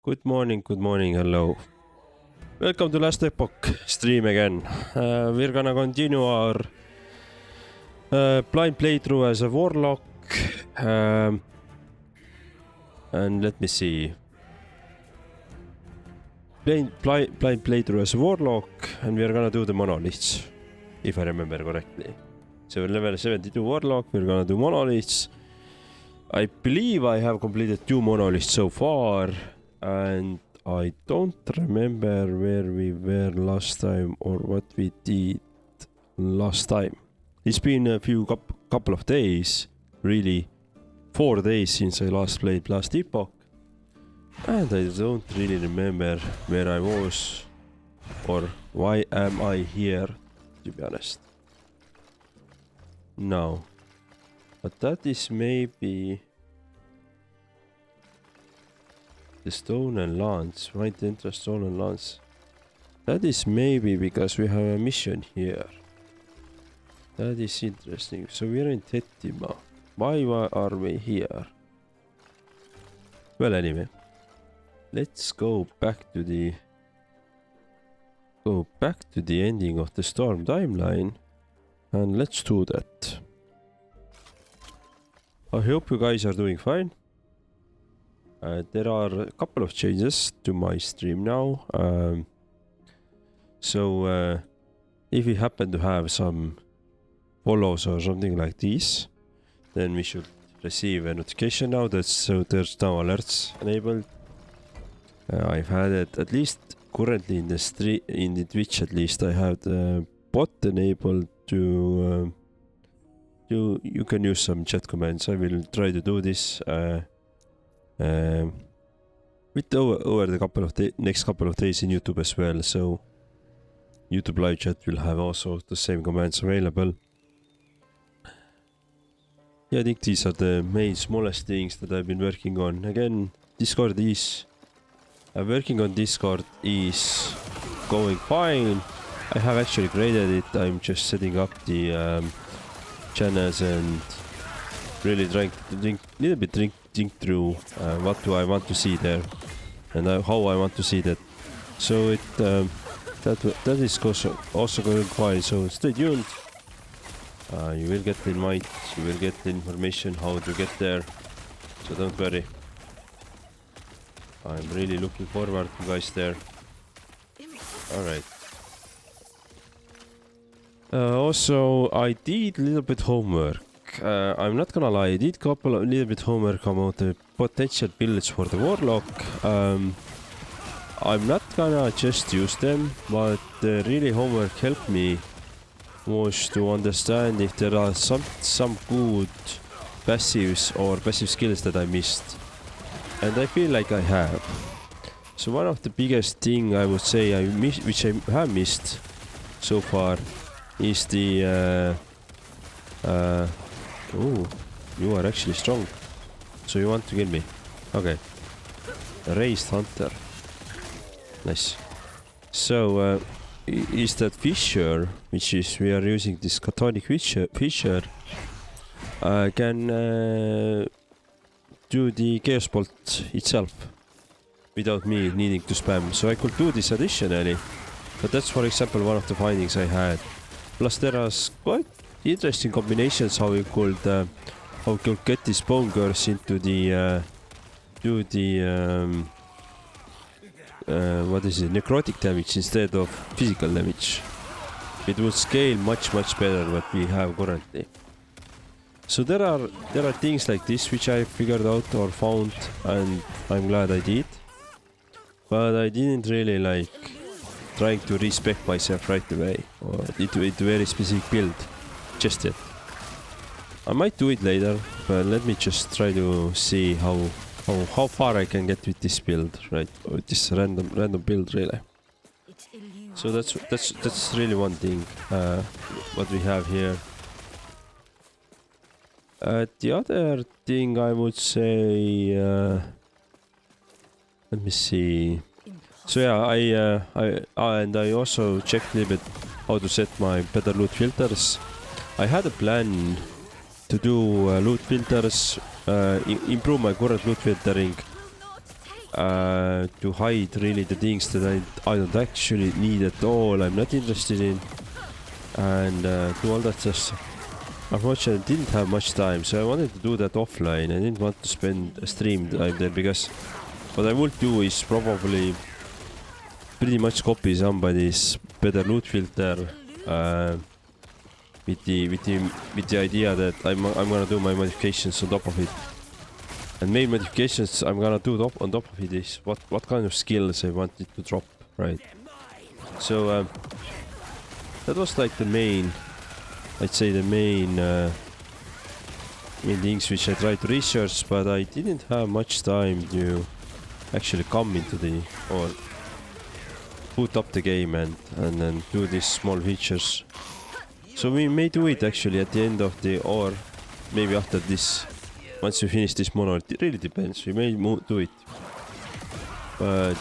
Good morning, hello. Welcome to Last Epoch stream again. We're gonna continue our blind playthrough as a warlock. And let me see. Blind playthrough as a warlock, and we're gonna do the monoliths, if I remember correctly. So we're level 72 warlock, we're gonna do monoliths. I believe I have completed 2 monoliths so far, and I don't remember where we were last time or what we did last time. It's been a couple of days, really 4 days since I last played Last Epoch, and I don't really remember where I was or why am I here, to be honest. No, but that is maybe the stone and lance, right? Enter stone and lance. That is maybe because we have a mission here. That is interesting. So we're in Tettima. Why are we here? Well, anyway, let's go back to the ending of the storm timeline, and let's do that. I hope you guys are doing fine. There are a couple of changes to my stream now. So if we happen to have some follows or something like this, then we should receive a notification now. So there's now alerts enabled. I've had it at least currently in the Twitch. At least I have the bot enabled to you can use some chat commands. I will try to do this with over the next couple of days in YouTube as well. So YouTube live chat will have also the same commands available. Yeah, I think these are the main smallest things that I've been working on. Again, Discord is working on Discord is going fine. I have actually graded it. I'm just setting up the channels and really trying to think through what do I want to see there and how I want to see that. So it that is also going fine. So stay tuned. You will get the invite. You will get the information how to get there. So don't worry. I'm really looking forward to guys there. All right. Also, I did a little bit homework. I'm not gonna lie, I did a little bit homework about the potential builds for the warlock. I'm not gonna just use them, but really homework helped me was to understand if there are some good passives or passive skills that I missed. And I feel like I have. So one of the biggest thing I would say which I have missed so far is the oh, you are actually strong. So you want to kill me? Okay. Raised hunter. Nice. So is that Fisher, which is we are using this Catonic Fisher, can do the Chaos Bolt itself without me needing to spam. So I could do this additionally, but that's for example one of the findings I had. Plus there are quite interesting combinations how you could get this bone curse into the what is it, necrotic damage instead of physical damage. It will scale much better what we have currently. So there are things like this which I figured out or found, and I'm glad I did. But I didn't really like trying to respec myself right away or into a very specific build just yet. I might do it later, but let me just try to see how far I can get with this build, right? With this random build, really. So that's really one thing what we have here. The other thing I would say, let me see. So yeah, I also checked a little bit how to set my better loot filters. I had a plan to do loot filters, improve my current loot filtering to hide really the things that I don't actually need at all, I'm not interested in, and do all that stuff. Unfortunately, I didn't have much time, so I wanted to do that offline. I didn't want to spend a stream time there, because what I would do is probably pretty much copy somebody's better loot filter with the idea that I'm gonna do my modifications on top of it. And main modifications I'm gonna do on top of it is what kind of skills I want it to drop, right? So that was like the main, I'd say the main things which I tried to research, but I didn't have much time to actually come into the, or boot up the game and then do these small features. So we may do it actually at the end of the, or maybe after this, once we finish this monolith. It really depends, we may do it. But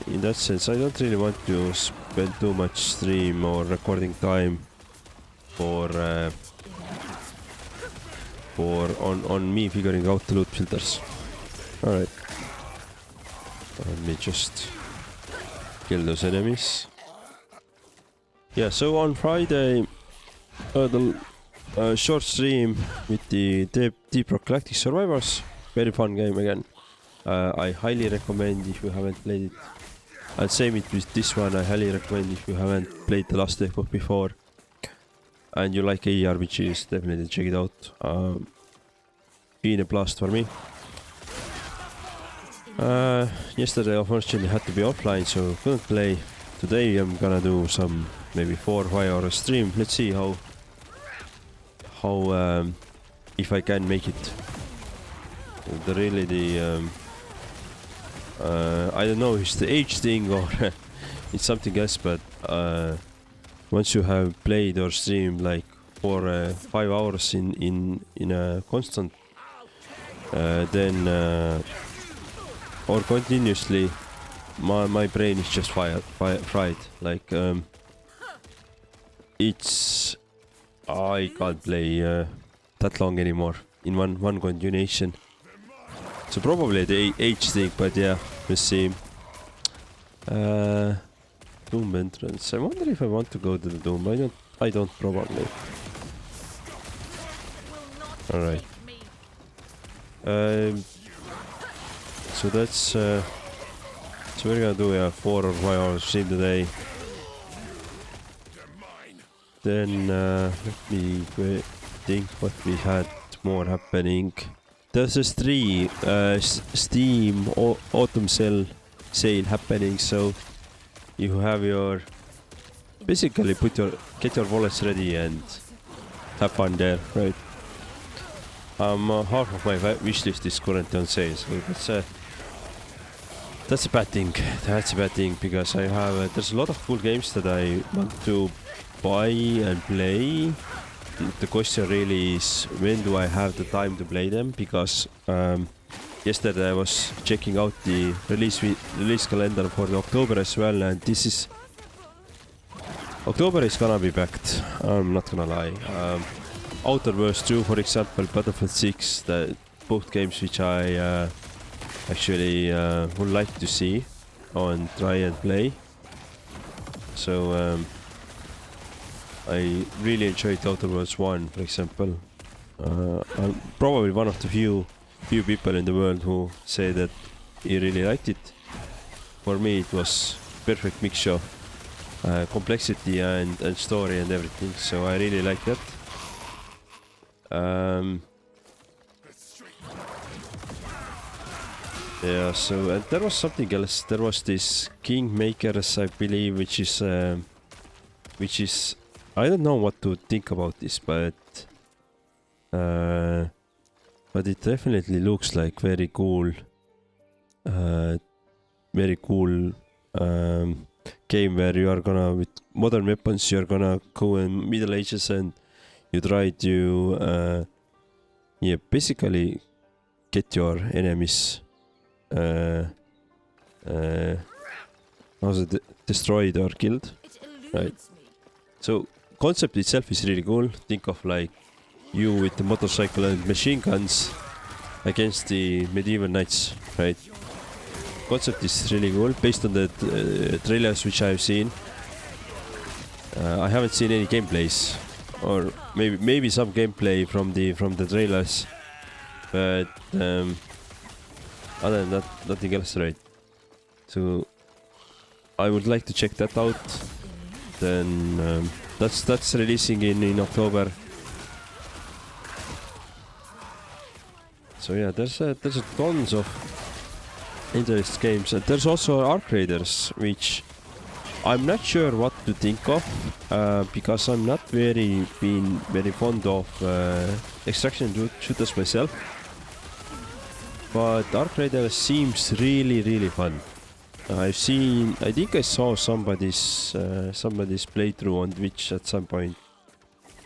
in that sense, I don't really want to spend too much stream or recording time for on me figuring out the loot filters. Alright. Let me just kill those enemies. Yeah, so on Friday, the short stream with the Deep Rock Galactic Survivors. Very fun game again. I highly recommend if you haven't played it. And same it with this one, I highly recommend if you haven't played the Last Epoch before and you like ARPGs, definitely check it out. Been a blast for me. Yesterday unfortunately had to be offline, so couldn't play. Today I'm gonna do some maybe 4 or 5 hour stream. Let's see how if I can make it. I don't know if it's the age thing or it's something else, but once you have played or streamed like for 5 hours in a constant then or continuously, my brain is just fried. Like it's I can't play that long anymore in one continuation. So probably the age thing, but yeah, we'll see. Doom entrance. I wonder if I want to go to the Doom. I don't probably. Alright. So that's so we're gonna do a 4 or 5 hours stream today. Then let me think what we had more happening. There's a Steam autumn sale happening, so you have your basically get your wallets ready and have fun there, right? Half of my wishlist is currently on sale, so that's a bad thing. That's a bad thing because I have there's a lot of cool games that I want to buy and play. The question really is, when do I have the time to play them? Because yesterday I was checking out the release calendar for the October as well, and October is gonna be packed. I'm not gonna lie. Outer Worlds 2, for example, Battlefield 6, both games which I actually would like to see and try and play. So I really enjoyed Outer Worlds 1, for example. I'm probably one of the few people in the world who say that he really liked it. For me, it was perfect mixture of complexity and story and everything, so I really like that. Yeah, so and there was something else. There was this Kingmakers, I believe, which is I don't know what to think about this, but it definitely looks like very cool game where you are gonna, with modern weapons, you're gonna go in Middle Ages and you try to basically get your enemies destroyed or killed, right? So concept itself is really cool. Think of like you with the motorcycle and machine guns against the medieval knights, right? concept is really cool based on the trailers which I've seen. I haven't seen any gameplays, or maybe some gameplay from the trailers, but other than that, nothing else, right? So I would like to check that out. Then that's releasing in October. So yeah, there's tons of interesting games. And there's also Arc Raiders, which I'm not sure what to think of, because I'm not very fond of extraction shooters myself. But Arc Raiders seems really fun. I think I saw somebody's playthrough on Twitch at some point.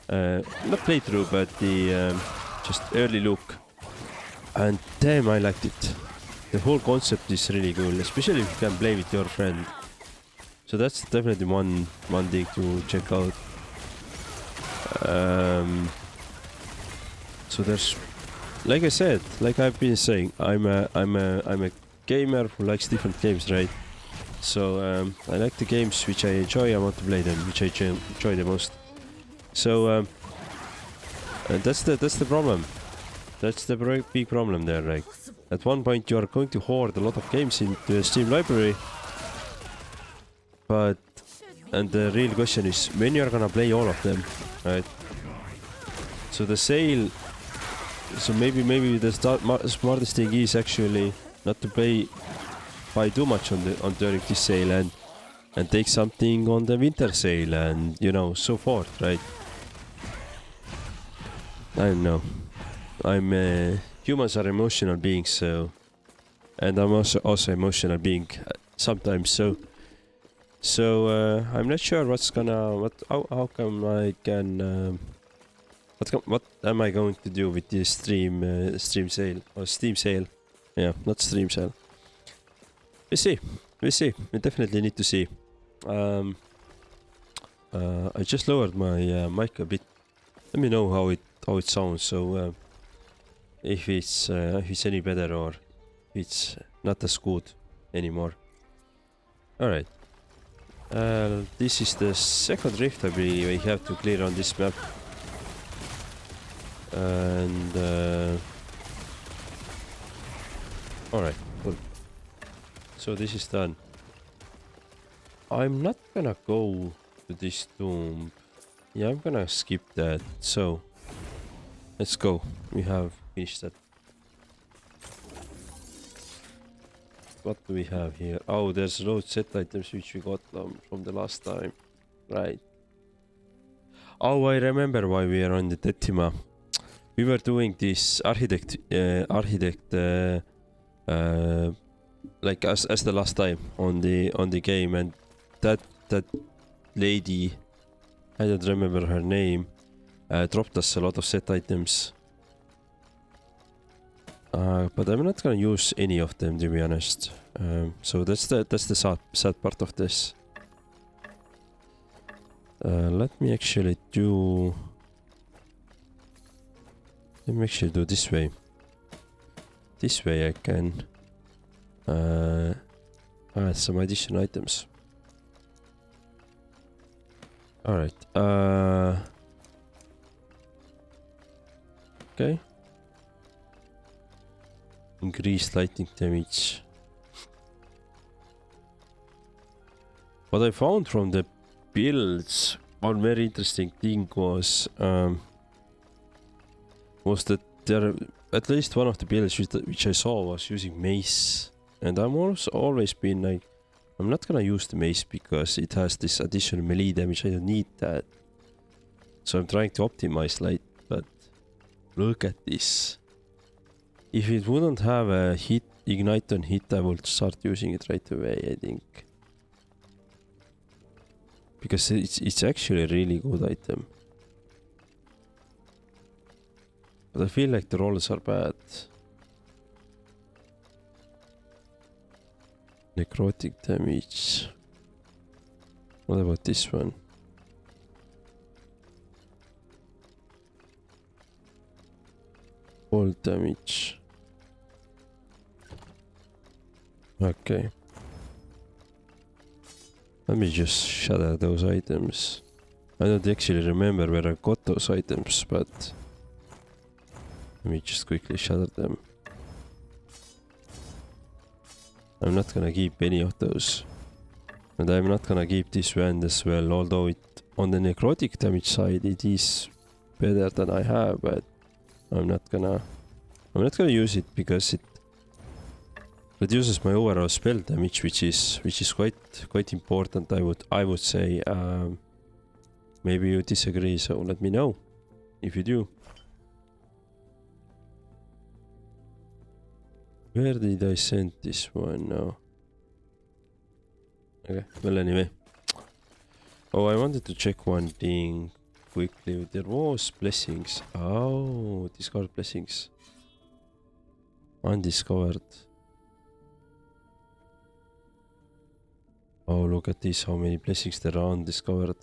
Not playthrough, but the just early look. And damn, I liked it. The whole concept is really cool, especially if you can play with your friend. So that's definitely one thing to check out. So there's, like I said, like I've been saying, I'm a gamer who likes different games, right? So I like the games which I enjoy. I want to play them, which I enjoy the most. So that's the problem. That's the big problem there. Like, at one point you are going to hoard a lot of games into the Steam library, and the real question is when you are gonna play all of them, right? So the sale. So maybe the smartest thing is actually not to buy too much during this sale and take something on the winter sale and so forth, right? I don't know. Humans are emotional beings, so, and I'm also emotional being sometimes. So I'm not sure how come I can what am I going to do with this stream sale or Steam sale? Yeah, not stream sale. We see. We definitely need to see. I just lowered my mic a bit. Let me know how it sounds. So if it's any better or it's not as good anymore. All right. This is the second rift I believe we have to clear on this map. And alright, cool. So this is done. I'm not gonna go to this tomb. Yeah, I'm gonna skip that. So let's go. We have finished that. What do we have here? Oh, there's loads set items which we got from the last time. Right. Oh, I remember why we are on the Tetima. We were doing this architect like as the last time on the game, and that lady, I don't remember her name, dropped us a lot of set items. But I'm not gonna use any of them, to be honest. So that's the sad part of this. Let me actually do this way. This way I can add some additional items. Alright. Okay. Increased lightning damage. What I found from the builds, one very interesting thing was that there, at least one of the builds which I saw was using mace, and I'm also always been like, I'm not gonna use the mace because it has this additional melee damage. I don't need that, so I'm trying to optimize light. But look at this. If it wouldn't have a ignite on hit, I would start using it right away, I think, because it's actually a really good item. But I feel like the rolls are bad. Necrotic damage. What about this one? Fall damage. Okay. Let me just shatter those items. I don't actually remember where I got those items, but let me just quickly shatter them. I'm not gonna keep any of those. And I'm not gonna keep this wand as well, although it on the necrotic damage side it is better than I have, but I'm not gonna use it because it reduces my overall spell damage, which is quite important. I would say. Maybe you disagree, so let me know if you do. Where did I send this one now? Okay, well anyway. Oh, I wanted to check one thing quickly. There was blessings. Oh, discovered blessings. Undiscovered. Oh, look at this, how many blessings there are undiscovered.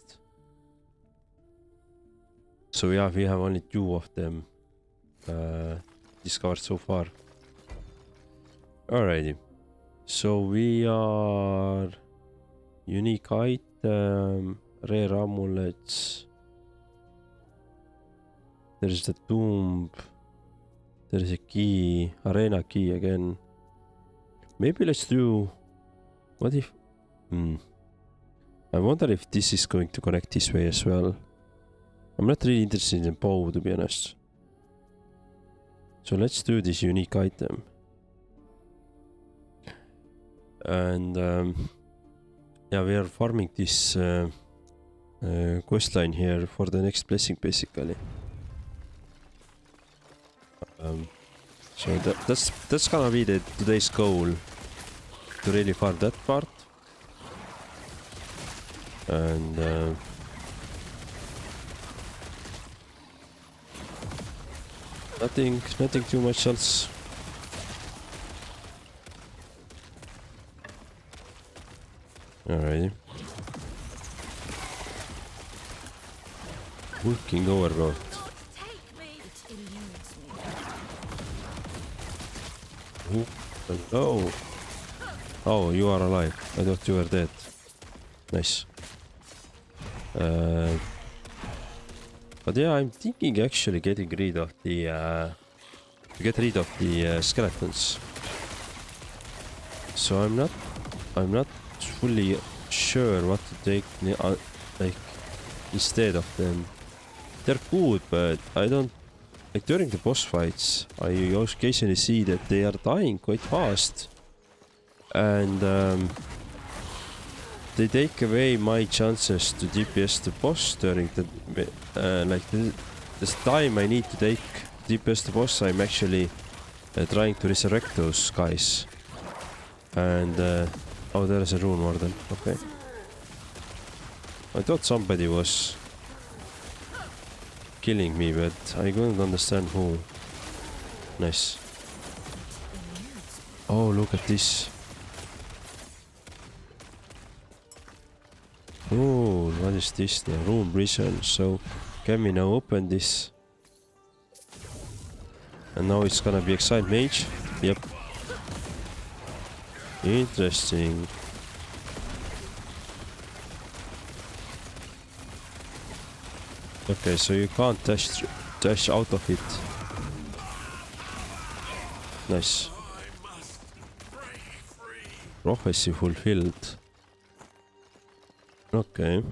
So yeah, we have only 2 of them discovered so far. Alrighty. So we are unique item, rare amulets. There is the tomb. There is a key, arena key again. Maybe let's do. What if? I wonder if this is going to connect this way as well. I'm not really interested in bow, to be honest. So let's do this unique item. And yeah, we are farming this quest line here for the next blessing, basically. So that's gonna be today's goal, to really farm that part. And nothing too much else. Alrighty. Working overgrowth. Oh, oh, you are alive. I thought you were dead. Nice. But yeah, I'm thinking actually getting rid of the skeletons. So I'm not fully sure what to take like instead of them. They're good, but I don't like during the boss fights. I occasionally see that they are dying quite fast, and they take away my chances to DPS the boss during the this time I need to take DPS the boss. I'm actually trying to resurrect those guys. And oh, there is a rune warden. Okay. I thought somebody was killing me, but I couldn't understand who. Nice. Oh, look at this. Oh, what is this? The room prison. So can we now open this? And now it's gonna be Exile Mage. Yep. Interesting. Okay, so you can't dash out of it. Nice. Prophecy fulfilled. Okay.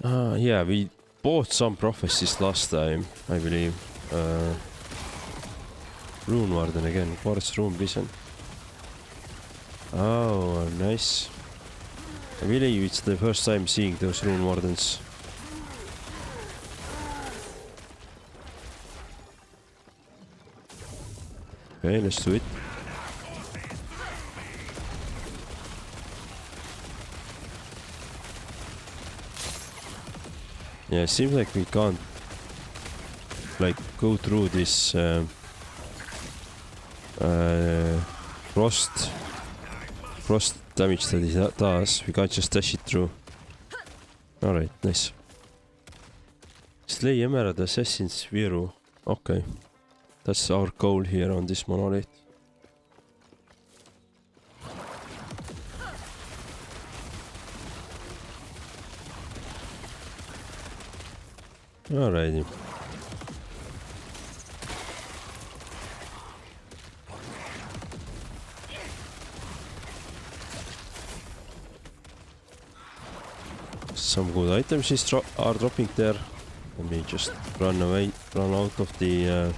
Yeah, we bought some prophecies last time, I believe. Rune Warden again, Forest Room Vision. Oh, nice. I believe it's the first time seeing those Rune Wardens. Okay, let's do it. Yeah, it seems like we can't like go through this frost damage that it does. We can't just dash it through. Alright, nice. Slay Emerald Assassin's Viru. Okay. That's our goal here on this monolith. Alrighty. Some good items are dropping there. Let me just run out of the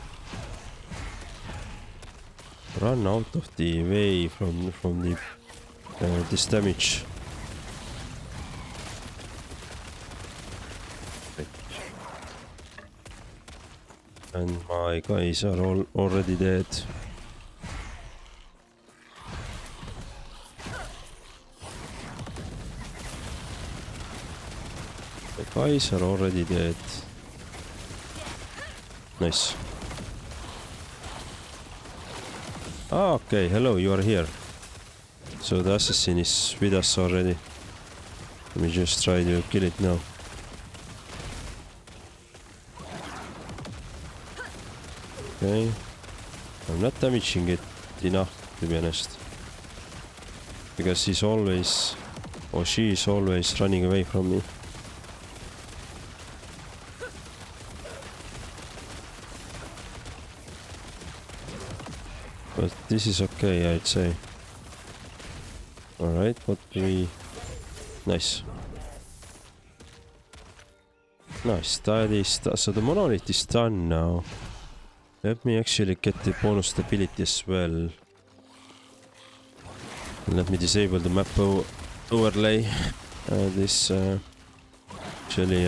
way from the this damage. And my guys are all already dead. The guys are already dead. Nice. Ah, okay, hello, you are here. So the assassin is with us already. Let me just try to kill it now. Okay. I'm not damaging it enough, to be honest. Because he's always, or she is always running away from me. But this is okay, I'd say. Alright, what do we... Nice. Nice, that is... So the monolith is done now. Let me actually get the bonus stability as well. And let me disable the map overlay. This actually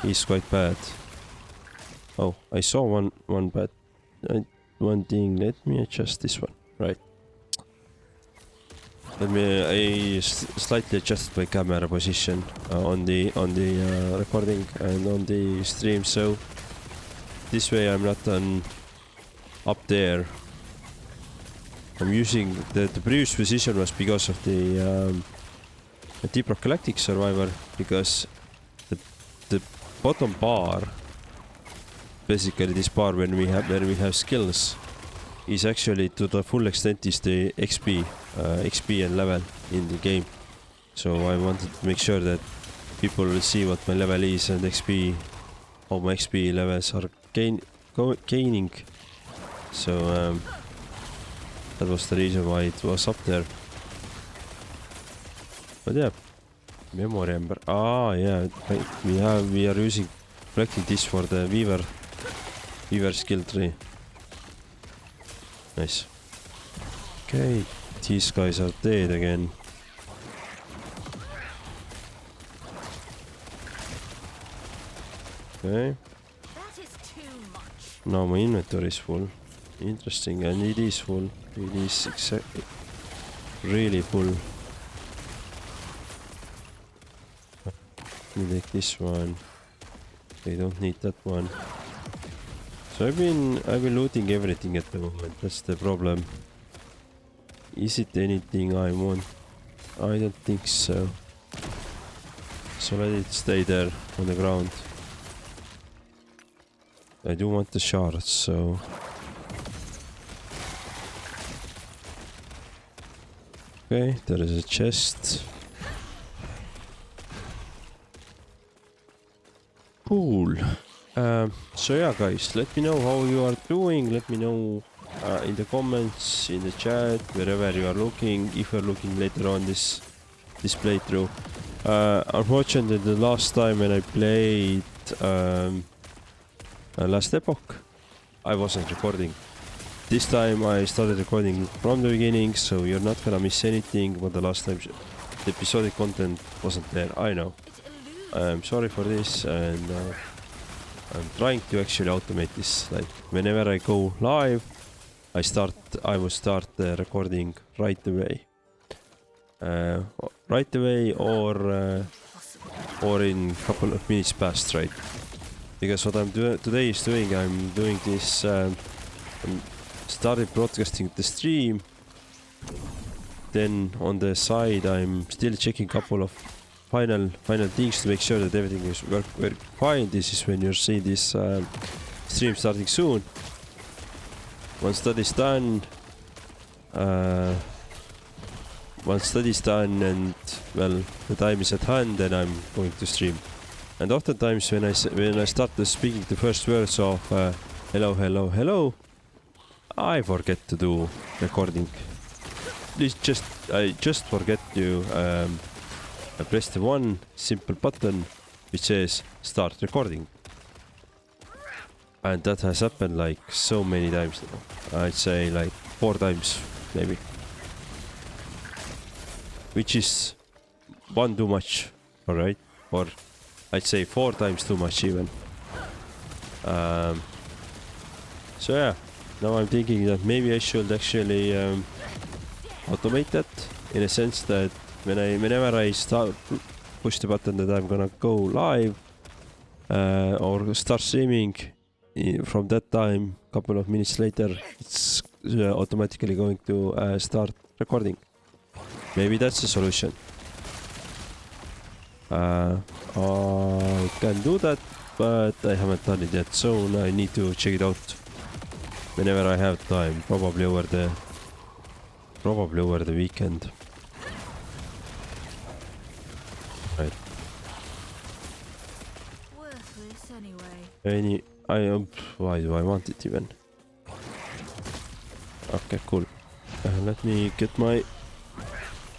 is quite bad. Oh, I saw one bad... one thing. Let me adjust this one. Right. I slightly adjusted my camera position on the recording and on the stream, so this way I'm not up there. I'm using the previous position was because of the Deep Rock Galactic Survivor, because the bottom bar, basically this bar when we have skills, is actually to the full extent is the XP and level in the game. So I wanted to make sure that people will see what my level is and how my XP levels are gaining. So that was the reason why it was up there. But yeah, memory ember. Ah, yeah, we are using collecting this for the Weaver skill tree. Nice. Okay, these guys are dead again. Okay. Now my inventory is full. Interesting, and it is full. It is exactly really full. Let me take this one. I don't need that one. So I've been looting everything at the moment. That's the problem. Is it anything I want? I don't think so. So let it stay there on the ground. I do want the shards, so... Okay, there is a chest. Cool. So yeah, guys, let me know how you are doing. Let me know in the comments, in the chat, wherever you are looking, if you're looking later on this playthrough. Unfortunately, the last time when I played Last Epoch, I wasn't recording. This time I started recording from the beginning, so you're not gonna miss anything. But the last time the episodic content wasn't there, I know. I'm sorry for this, and I'm trying to actually automate this. Like whenever I go live, I will start recording right away. Right away, or in a couple of minutes past, right? Because what I'm doing today is I'm doing this. Started broadcasting the stream. Then on the side, I'm still checking a couple of final things to make sure that everything is working fine. This is when you're seeing this stream starting soon. Once that is done, and well, the time is at hand, then I'm going to stream. And oftentimes when I start speaking the first words of hello, hello, hello, I forget to do recording. I just forget to press the one simple button which says start recording. And that has happened like so many times now. I'd say like 4 times maybe. Which is 1 too much, alright? Or I'd say 4 times too much even. So yeah, now I'm thinking that maybe I should actually automate that in a sense that whenever I push the button that I'm gonna go live or start streaming, from that time, couple of minutes later, it's automatically going to start recording. Maybe that's the solution. I can do that, but I haven't done it yet, so I need to check it out whenever I have time, probably over the weekend. Right. Worthless anyway. Why do I want it even? Okay, cool. Let me get my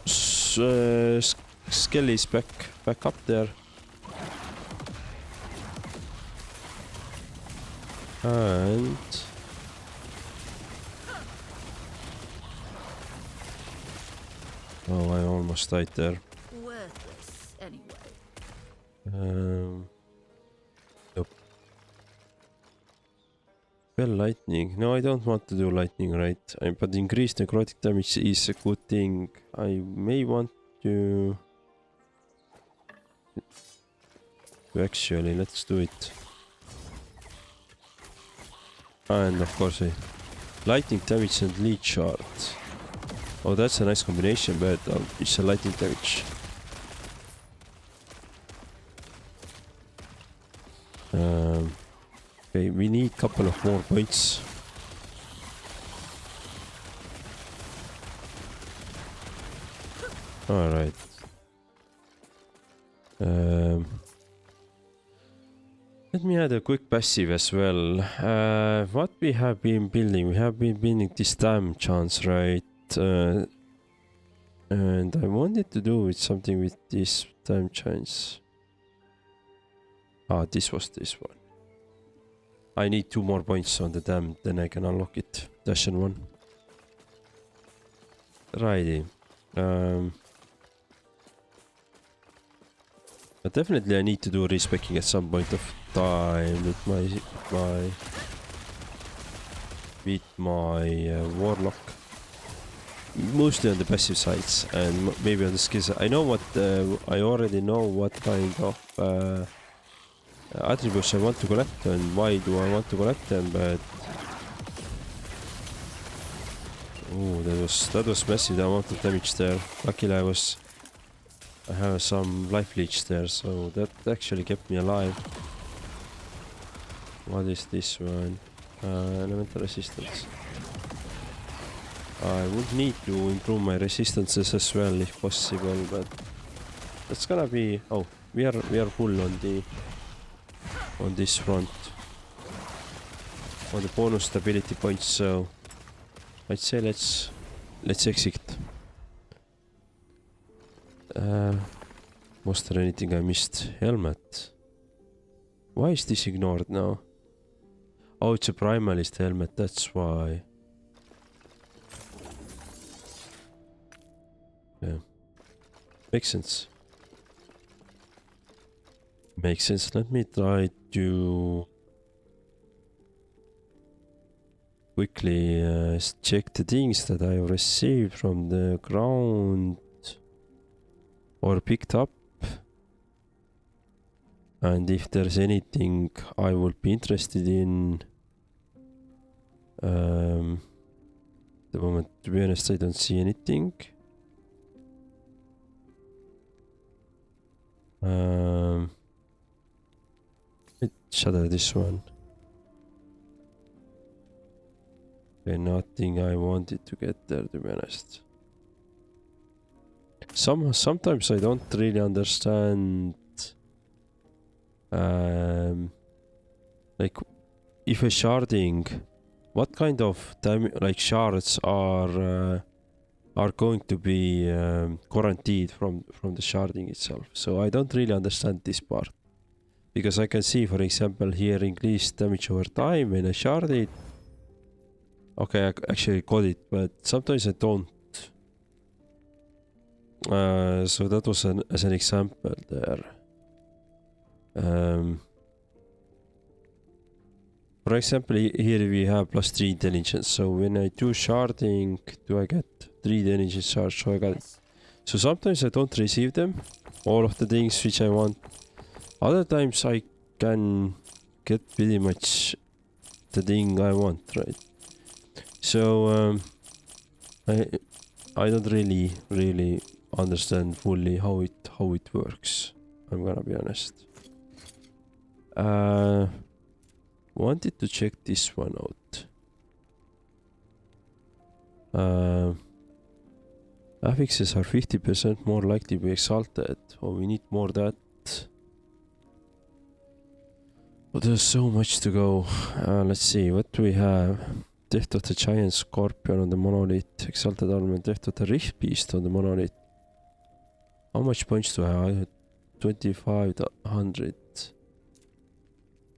skellies back up there. And oh, I almost died there. Worthless anyway. Nope. Well, lightning. No, I don't want to do lightning, right? But increased necrotic damage is a good thing. I may want to actually, let's do it. And of course, lightning damage and leech shard. Oh, that's a nice combination, but it's a lightning damage. Okay, we need a couple of more points. Alright. Let me add a quick passive as well. What we have been building? We have been building this dam chance, right? And I wanted to do something with this dam chance. Ah, this was this one. I need 2 more points on the dam, then I can unlock it. Dash and 1. Righty. But definitely I need to do respecking at some point of time with my warlock. Mostly on the passive sides and maybe on the skills. I already know what kind of attributes I want to collect and why do I want to collect them, but oh, that was massive amount of damage there. Luckily I have some life leech there, so that actually kept me alive. What is this one? Elemental resistance. I would need to improve my resistances as well if possible, but that's gonna be. Oh, we are full on this front on the bonus stability points, so I'd say let's exit. Was there anything I missed? Helmet. Why is this ignored now? Oh, it's a primalist helmet, that's why. Yeah. Makes sense. Makes sense. Let me try to quickly check the things that I received from the ground or picked up. And if there's anything I would be interested in. The moment, to be honest, I don't see anything. Let's shatter this one. Okay, nothing I wanted to get there, to be honest. Sometimes I don't really understand like if a sharding, what kind of like shards are going to be guaranteed from the sharding itself? So I don't really understand this part, because I can see, for example, here increased damage over time when I shard it. Okay, I actually got it, but sometimes I don't. So that was as an example there. For example, here we have +3 intelligence. So when I do sharding, do I get 3 intelligence shards? So I got it. So sometimes I don't receive them, all of the things which I want. Other times I can get pretty much the thing I want, right? So I don't really understand fully how it works. I'm gonna be honest. Wanted to check this one out. Affixes are 50% more likely to be exalted. Oh, we need more of that. But there's so much to go. Let's see, what do we have? Death of the Giant Scorpion on the Monolith. Exalted Armor. Death of the Rift Beast on the Monolith. How much points do I have? 2500.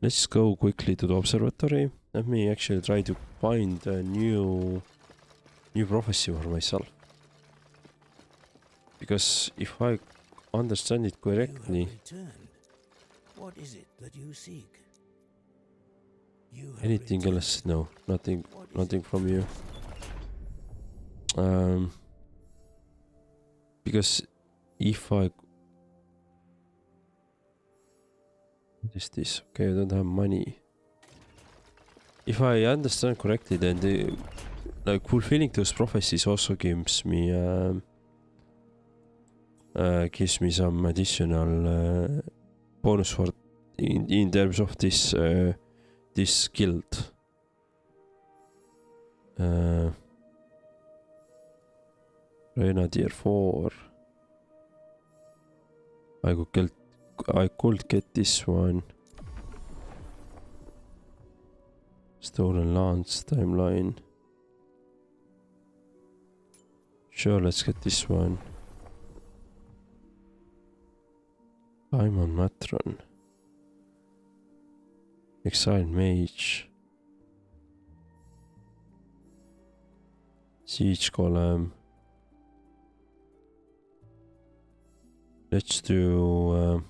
Let's go quickly to the observatory. Let me actually try to find a new prophecy for myself. Because if I understand it correctly... What is it that you seek? Anything else? No, nothing from you. Because if I... What is this? Okay, I don't have money. If I understand correctly, then the like fulfilling those prophecies also gives me some additional bonus for in terms of this this guild. Grenadier 4. I could get this one. Stolen Lance timeline. Sure, let's get this one. Diamond Matron. Exiled Mage. Siege Golem. Let's do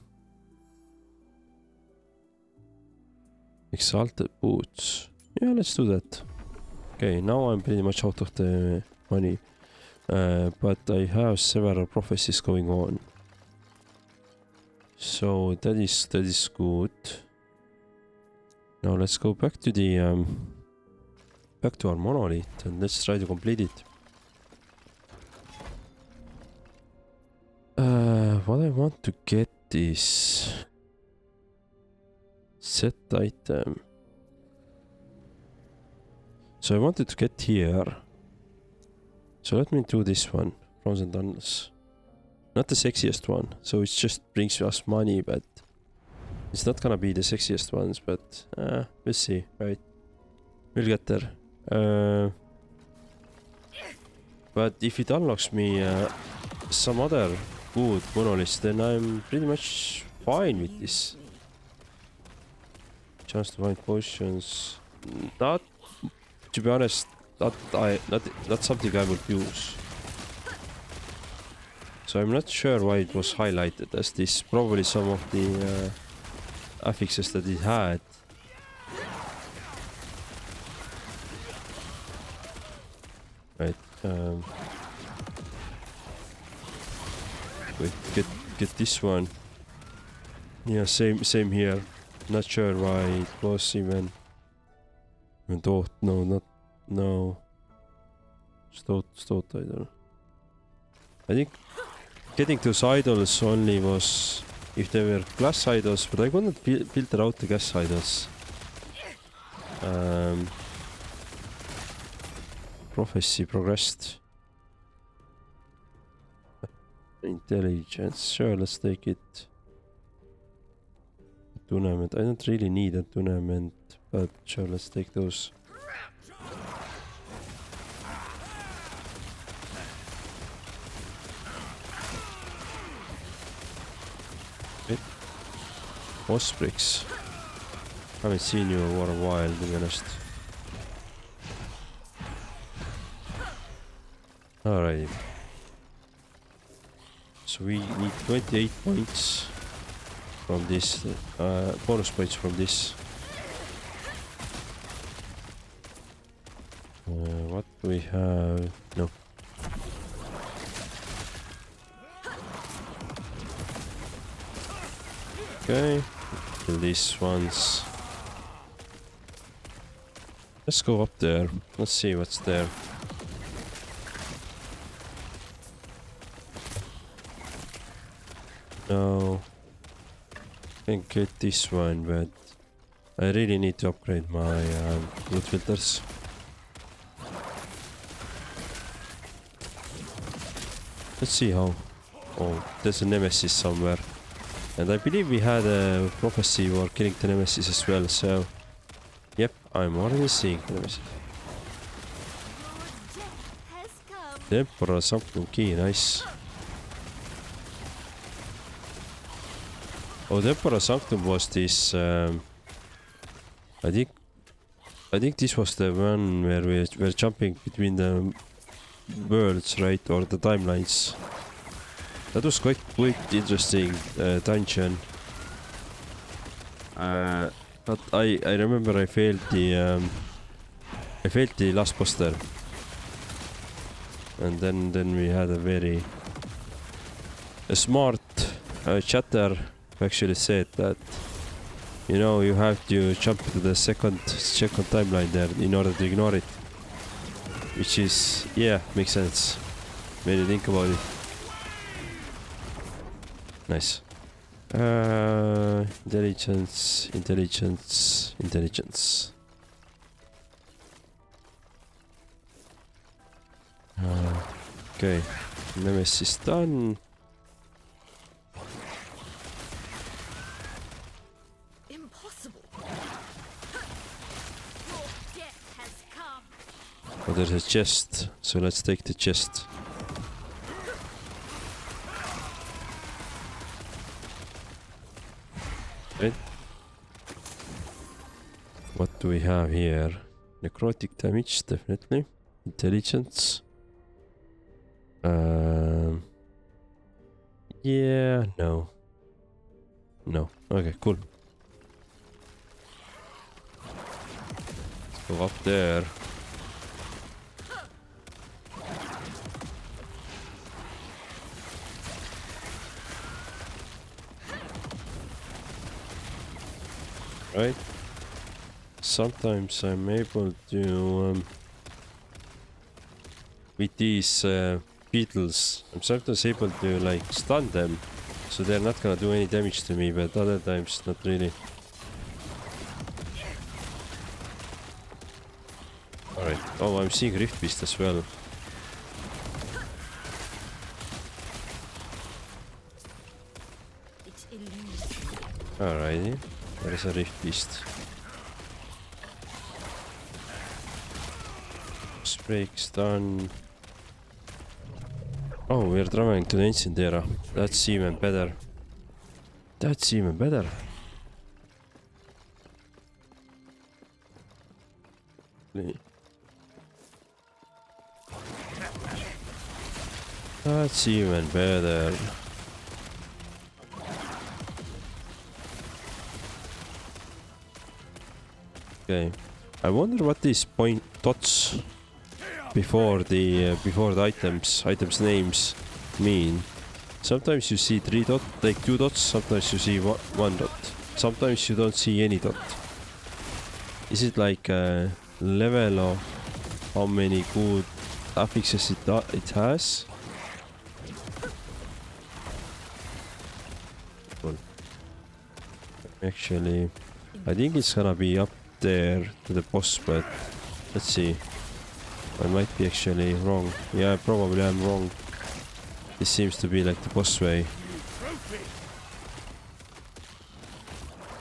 Exalted Boots. Yeah, let's do that. Okay, now I'm pretty much out of the money. But I have several prophecies going on. So that is good. Now let's go back to the back to our monolith and let's try to complete it. What I want to get is set item. So I wanted to get here. So let me do this one, Frozen Tunnels. Not the sexiest one, so it just brings us money, but it's not gonna be the sexiest ones, but we'll see, right? We'll get there. But if it unlocks me some other good monoliths, then I'm pretty much fine with this. Chance to find potions. Not, to be honest, not something I would use. So I'm not sure why it was highlighted as this. Probably some of the affixes that it had. Right. Wait, get this one. Yeah, same here. Not sure why it was even thought. No. Stout idol. I think getting those idols only was if they were class idols, but I couldn't filter out the class idols. Prophecy progressed. Intelligence, sure, let's take it. Attunement. I don't really need attunement, but sure, let's take those. Okay. Osprix. Haven't seen you for a while, to be honest. Alrighty. So we need 28 points from this, bonus points from this. What do we have? No. Okay, kill these ones. Let's go up there. Let's see what's there. No. Can't get this one, but I really need to upgrade my blood filters. Let's see how. Oh, there's a nemesis somewhere. And I believe we had a prophecy for killing the nemesis as well, so... Yep, I'm already seeing the nemesis. Temporal Sanctum key, nice. Oh, Temporal Sanctum was this... I think this was the one where we were jumping between the worlds, right? Or the timelines. That was quite interesting dungeon. But I remember I failed the last boss there. And then we had a very smart chatter who actually said that, you know, you have to jump to the second timeline there in order to ignore it. Which is, yeah, makes sense when you think about it. Nice. Intelligence. Okay, nemesis done. Impossible. Your death has come. Oh, there's a chest, so let's take the chest. Right. What do we have here? Necrotic damage, definitely. Intelligence. Yeah, no. No. Okay, cool. Let's go up there. Right. Sometimes I'm able to with these beetles, I'm sometimes able to like stun them, so they're not gonna do any damage to me, but other times not really. Alright. Oh, I'm seeing Rift Beast as well. Alrighty. There is a Rift Beast. Breaks done. Oh, we're traveling to the ancient era. That's even better. That's even better. That's even better. Okay. I wonder what these point dots before the items names mean. Sometimes you see 3 dots, like 2 dots, sometimes you see 1 dot. Sometimes you don't see any dot. Is it like a level of how many good affixes it has? Cool. Actually, I think it's gonna be up there to the boss, but let's see. I might be actually wrong. Yeah, probably I'm wrong. This seems to be like the boss way.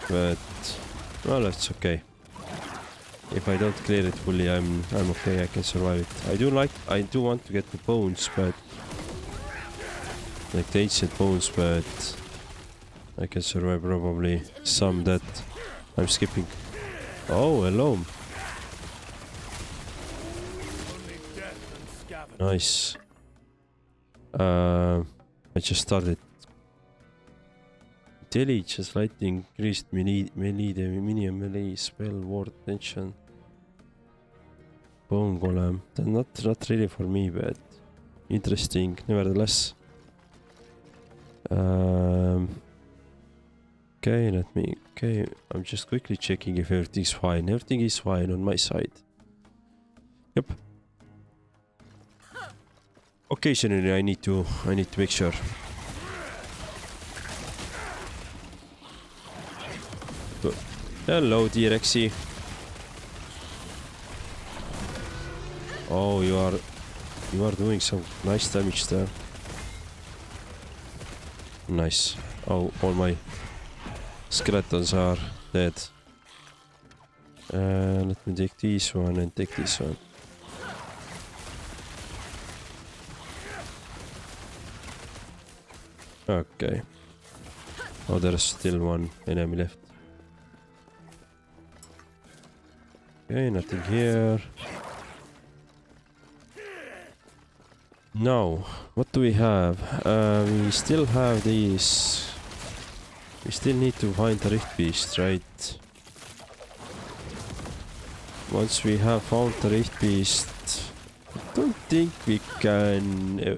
but well, it's okay. If I don't clear it fully, I'm okay. I can survive it. I do want to get the bones, but like the ancient bones, but I can survive probably some that I'm skipping. Oh, hello. Nice. I just started. Intelligence, lightning, increased melee, melee spell, ward tension. Bone golem. Not really for me, but interesting nevertheless. Okay, I'm just quickly checking if everything's fine. Everything is fine on my side. Yep. Occasionally I need to make sure. Hello, T-Rexy. Oh, you are doing some nice damage there. Nice. Oh, all my skeletons are dead. Let me take this one and take this one. Okay. Oh, there's still one enemy left. Okay, nothing here. Now, what do we have? We still have these. We still need to find the Rift Beast, right? Once we have found the Rift Beast, I don't think we can...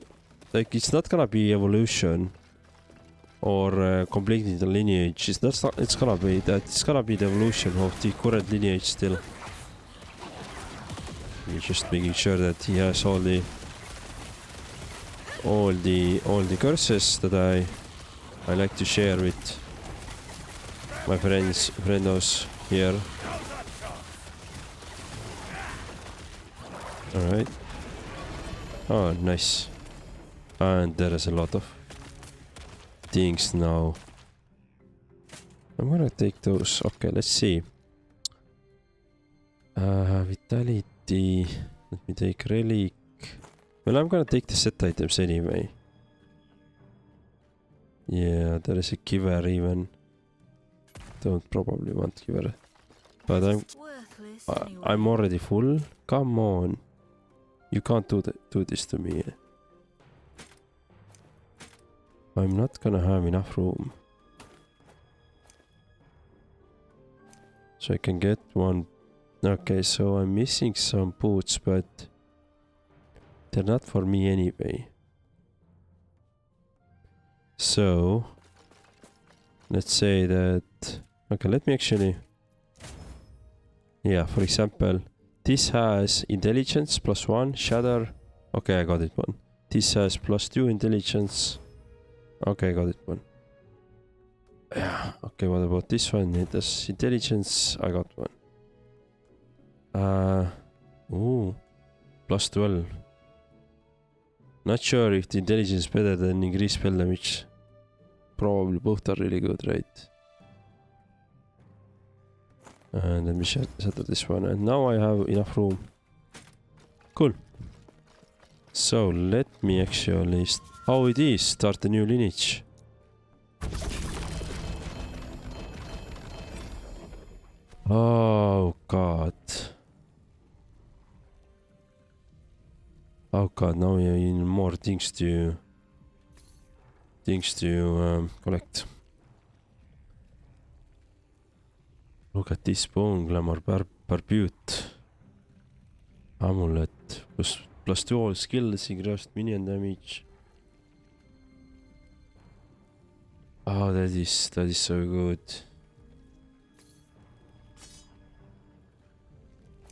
like, it's not gonna be evolution or completing the lineage. It's gonna be that. It's gonna be the evolution of the current lineage still. We're just making sure that he has all the curses that I like to share with my friendos here. Alright. Oh, nice. And there is a lot of things now. I'm gonna take those. Okay, let's see. Vitality. Let me take relic. Well, I'm gonna take the set items anyway. Yeah, there is a giver even. Don't probably want giver. But I'm already full. Come on. You can't do this to me. I'm not gonna have enough room. So I can get one. Okay, so I'm missing some boots, but they're not for me anyway. So let's say that... Okay, let me actually... Yeah, for example, this has intelligence +1, shatter. Okay, I got it one. This has +2 intelligence. Okay, I got it one. Yeah, okay, what about this one? It has intelligence. I got one. Ooh, +12. Not sure if the intelligence is better than increased spell damage. Probably both are really good, right? And let me settle this one. And now I have enough room. Cool. So let me actually... Oh, it is. Start a new lineage. Oh, God. Oh, God. Now we need more things to... collect. Look at this bone glamour barbute. Amulet. +2 all skills, increased minion damage. Oh, that is so good.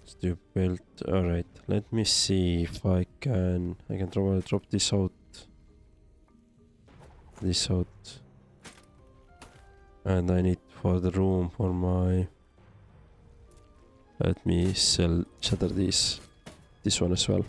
Steel belt. Alright, let me see if I can drop this out. And I need for the room for my... Let me shatter this one as well.